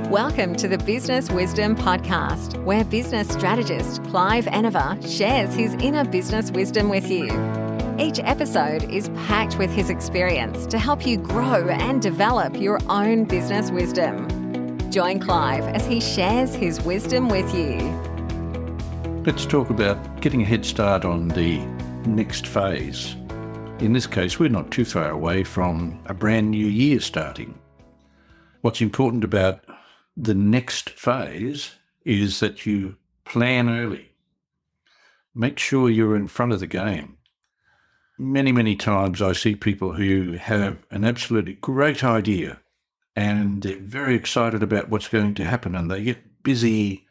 Welcome to the Business Wisdom Podcast, where business strategist Clive Enever shares his inner business wisdom with you. Each episode is packed with his experience to help you grow and develop your own business wisdom. Join Clive as he shares his wisdom with you. Let's talk about getting a head start on the next phase. In this case, we're not too far away from a brand new year starting. What's important about the next phase is that you plan early. Make sure you're in front of the game. Many times I see people who have an absolutely great idea and they're very excited about what's going to happen and they get busy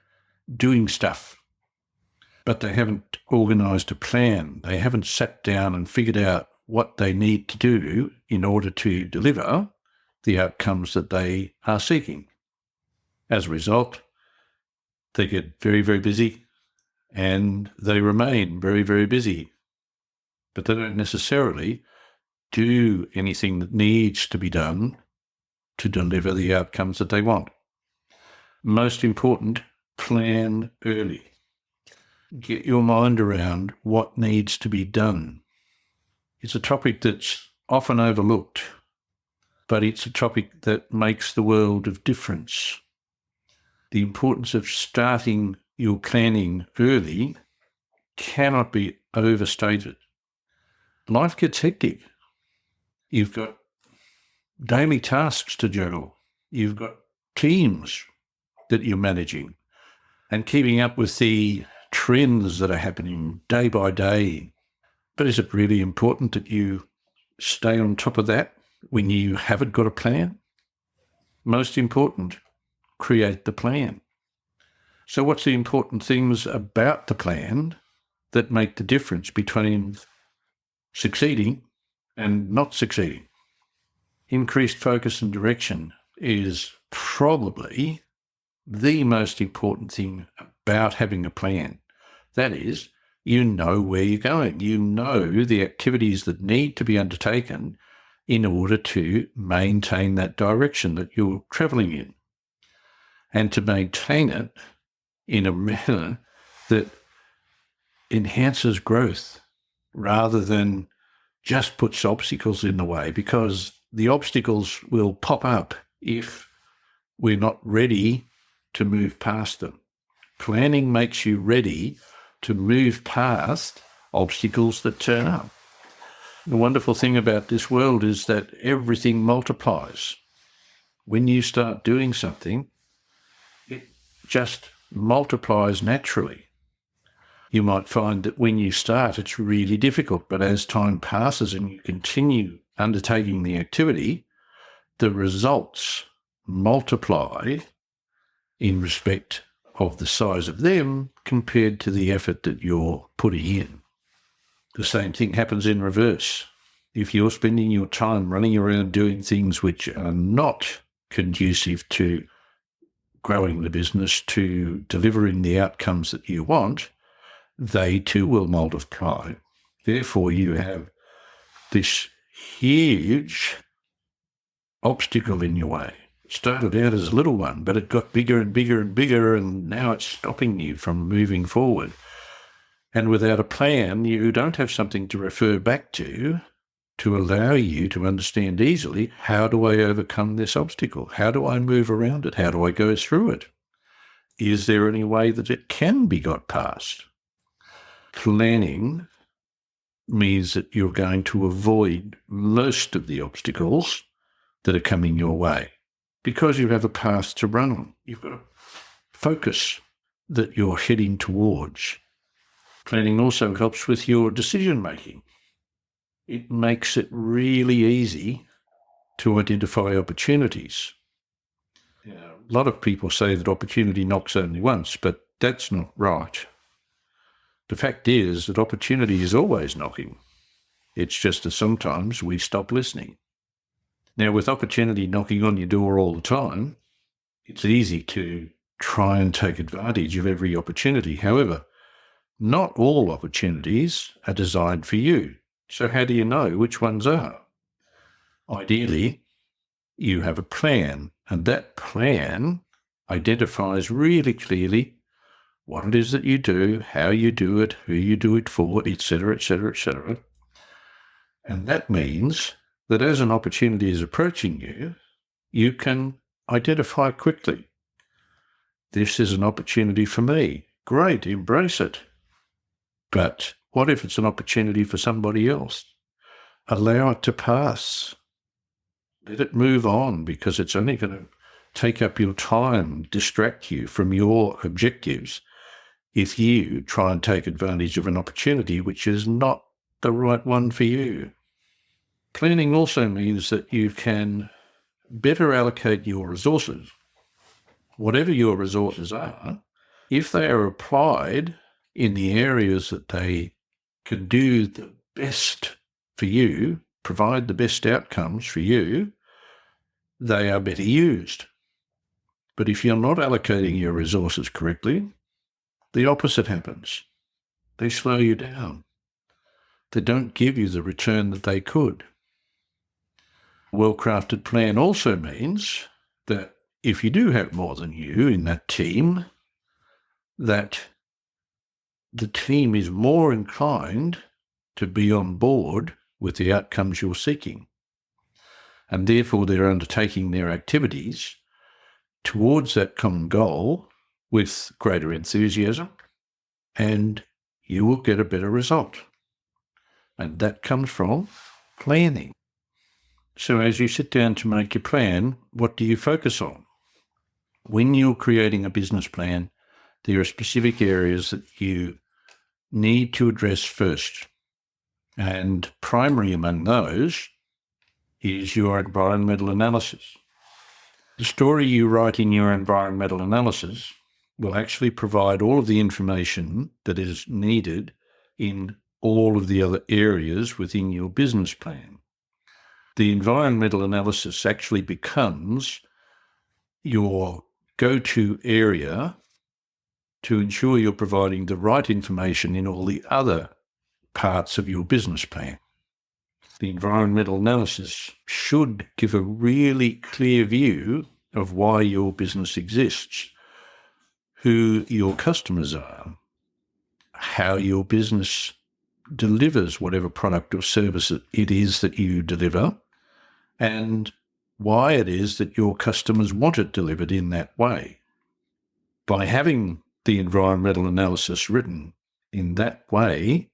doing stuff, but they haven't organised a plan. They haven't sat down and figured out what they need to do in order to deliver the outcomes that they are seeking. As a result, they get very busy and they remain very busy, but they don't necessarily do anything that needs to be done to deliver the outcomes that they want. Most important, plan early. Get your mind around what needs to be done. It's a topic that's often overlooked, but it's a topic that makes the world of difference. The importance of starting your planning early cannot be overstated. Life gets hectic. You've got daily tasks to juggle. You've got teams that you're managing and keeping up with the trends that are happening day by day. But is it really important that you stay on top of that when you haven't got a plan? Most important, create the plan. So what's the important things about the plan that make the difference between succeeding and not succeeding? Increased focus and direction is probably the most important thing about having a plan. That is, you know where you're going. You know the activities that need to be undertaken in order to maintain that direction that you're travelling in, and to maintain it in a manner that enhances growth rather than just puts obstacles in the way, because the obstacles will pop up if we're not ready to move past them. Planning makes you ready to move past obstacles that turn up. The wonderful thing about this world is that everything multiplies. When you start doing something, it just multiplies naturally. You might find that when you start, it's really difficult, but as time passes and you continue undertaking the activity, the results multiply in respect of the size of them compared to the effort that you're putting in. The same thing happens in reverse. If you're spending your time running around doing things which are not conducive to growing the business, to delivering the outcomes that you want, they too will multiply. Therefore, you have this huge obstacle in your way. It started out as a little one, but it got bigger and bigger, and now it's stopping you from moving forward. And without a plan, you don't have something to refer back to allow you to understand easily, how do I overcome this obstacle? How do I move around it? How do I go through it? Is there any way that it can be got past? Planning means that you're going to avoid most of the obstacles that are coming your way because you have a path to run on. You've got a focus that you're heading towards. Planning also helps with your decision-making. It makes it really easy to identify opportunities. A lot of people say that opportunity knocks only once, but that's not right. The fact is that opportunity is always knocking. It's just that sometimes we stop listening. Now, with opportunity knocking on your door all the time, it's easy to try and take advantage of every opportunity. However, not all opportunities are designed for you. So how do you know which ones are? Ideally, you have a plan, and that plan identifies really clearly what it is that you do, how you do it, who you do it for, etc., etc., etc. And that means that as an opportunity is approaching you, you can identify quickly, this is an opportunity for me. Great, embrace it. But what if it's an opportunity for somebody else? Allow it to pass. Let it move on, because it's only going to take up your time, distract you from your objectives if you try and take advantage of an opportunity which is not the right one for you. Planning also means that you can better allocate your resources. Whatever your resources are, if they are applied in the areas that they can do the best for you, provide the best outcomes for you, they are better used. But if you're not allocating your resources correctly, the opposite happens. They slow you down. They don't give you the return that they could. A well-crafted plan also means that if you do have more than you in that team, that the team is more inclined to be on board with the outcomes you're seeking. And therefore they're undertaking their activities towards that common goal with greater enthusiasm, and you will get a better result. And that comes from planning. So as you sit down to make your plan, what do you focus on? When you're creating a business plan, there are specific areas that you need to address first. And primary among those is your environmental analysis. The story you write in your environmental analysis will actually provide all of the information that is needed in all of the other areas within your business plan. The environmental analysis actually becomes your go-to area to ensure you're providing the right information in all the other parts of your business plan. The environmental analysis should give a really clear view of why your business exists, who your customers are, how your business delivers whatever product or service it is that you deliver, and why it is that your customers want it delivered in that way. By having the environmental analysis written in that way,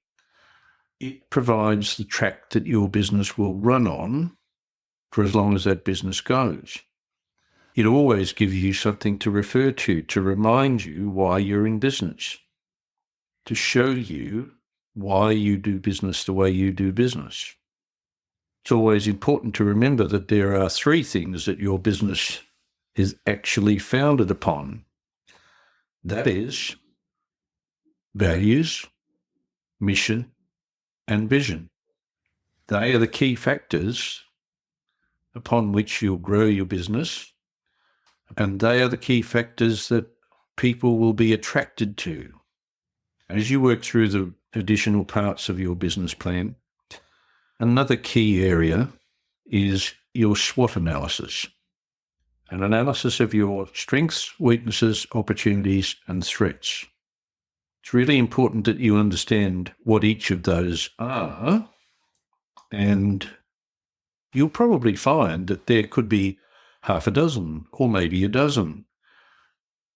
it provides the track that your business will run on for as long as that business goes. It always gives you something to refer to remind you why you're in business, to show you why you do business the way you do business. It's always important to remember that there are three things that your business is actually founded upon. That is values, mission, and vision. They are the key factors upon which you'll grow your business, and they are the key factors that people will be attracted to. As you work through the additional parts of your business plan, another key area is your SWOT analysis, an analysis of your strengths, weaknesses, opportunities, and threats. It's really important that you understand what each of those are, and you'll probably find that there could be half a dozen or maybe a dozen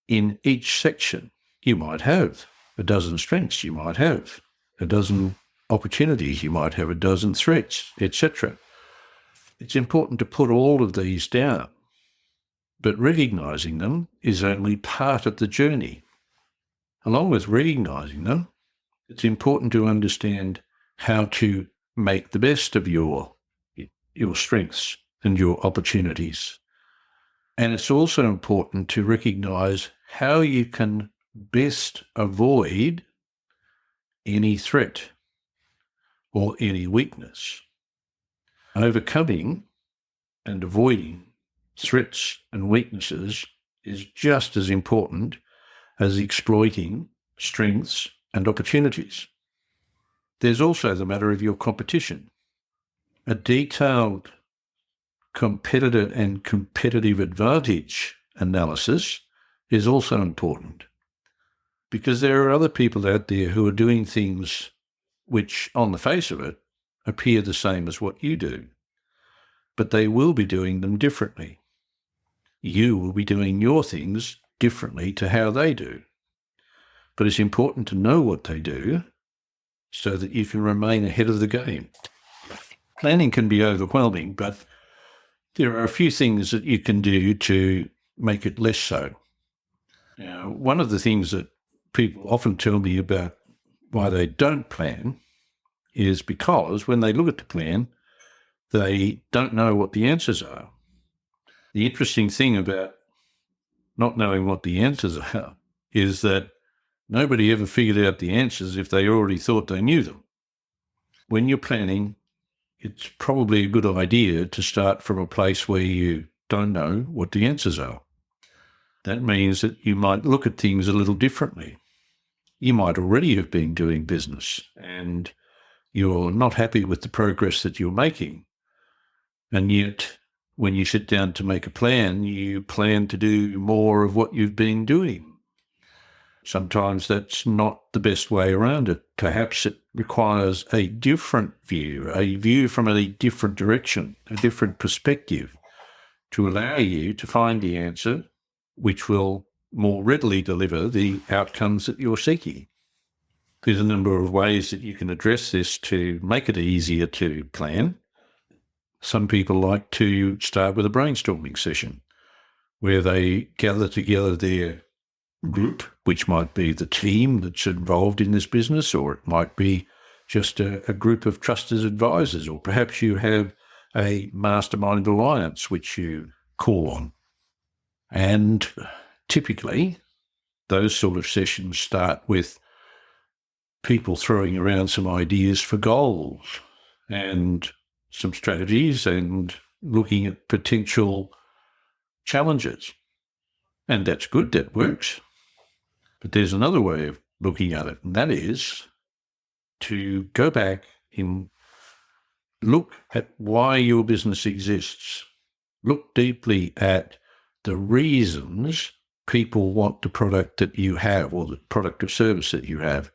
in each section. You might have a dozen strengths, you might have a dozen opportunities, you might have a dozen threats, etc. It's important to put all of these down, but recognizing them is only part of the journey. Along with recognizing them, it's important to understand how to make the best of your strengths and your opportunities. And it's also important to recognize how you can best avoid any threat or any weakness. Overcoming and avoiding threats and weaknesses is just as important as exploiting strengths and opportunities. There's also the matter of your competition. A detailed competitor and competitive advantage analysis is also important, because there are other people out there who are doing things which, on the face of it, appear the same as what you do, but they will be doing them differently. You will be doing your things differently to how they do. But it's important to know what they do so that you can remain ahead of the game. Planning can be overwhelming, but there are a few things that you can do to make it less so. Now, one of the things that people often tell me about why they don't plan is because when they look at the plan, they don't know what the answers are. The interesting thing about not knowing what the answers are is that nobody ever figured out the answers if they already thought they knew them. When you're planning, it's probably a good idea to start from a place where you don't know what the answers are. That means that you might look at things a little differently. You might already have been doing business and you're not happy with the progress that you're making. And yet, when you sit down to make a plan, you plan to do more of what you've been doing. Sometimes that's not the best way around it. Perhaps it requires a different view, a view from a different direction, a different perspective to allow you to find the answer which will more readily deliver the outcomes that you're seeking. There's a number of ways that you can address this to make it easier to plan. Some people like to start with a brainstorming session where they gather together their group, which might be the team that's involved in this business, or it might be just a group of trusted advisors, or perhaps you have a mastermind alliance which you call on. And typically, those sort of sessions start with people throwing around some ideas for goals and some strategies and looking at potential challenges. And that's good, that works. But there's another way of looking at it, and that is to go back and look at why your business exists. Look deeply at the reasons people want the product that you have or the product or service that you have.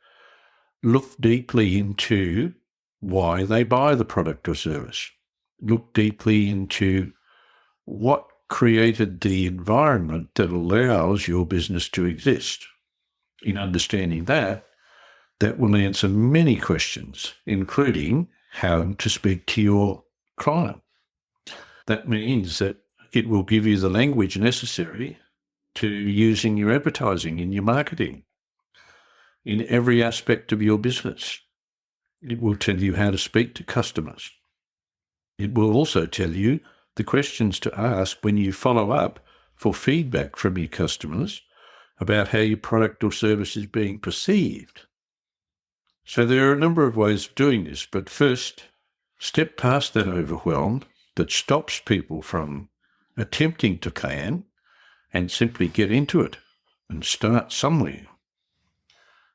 Look deeply into why they buy the product or service. Look deeply into what created the environment that allows your business to exist. In understanding that will answer many questions, including how to speak to your client. That means that it will give you the language necessary to use in your advertising, in your marketing, in every aspect of your business. It will tell you how to speak to customers. It will also tell you the questions to ask when you follow up for feedback from your customers about how your product or service is being perceived. So there are a number of ways of doing this, but first, step past that overwhelm that stops people from attempting to plan and simply get into it and start somewhere.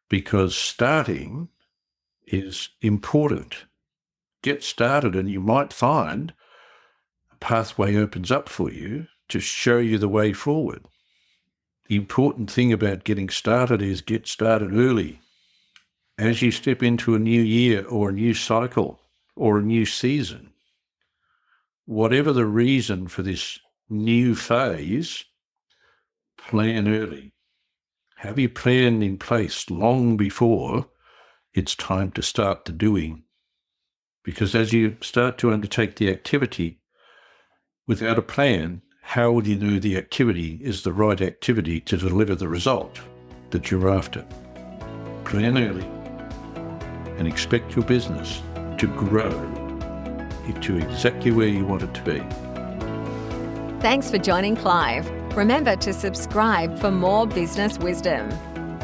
Because starting is important. Get started and you might find a pathway opens up for you to show you the way forward. The important thing about getting started is get started early. As you step into a new year or a new cycle or a new season, whatever the reason for this new phase, plan early. Have your plan in place long before it's time to start the doing. Because as you start to undertake the activity without a plan, how will you know the activity is the right activity to deliver the result that you're after? Plan early and expect your business to grow to exactly where you want it to be. Thanks for joining Clive. Remember to subscribe for more business wisdom.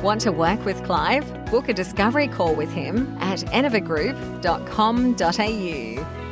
Want to work with Clive? Book a discovery call with him at enervagroup.com.au.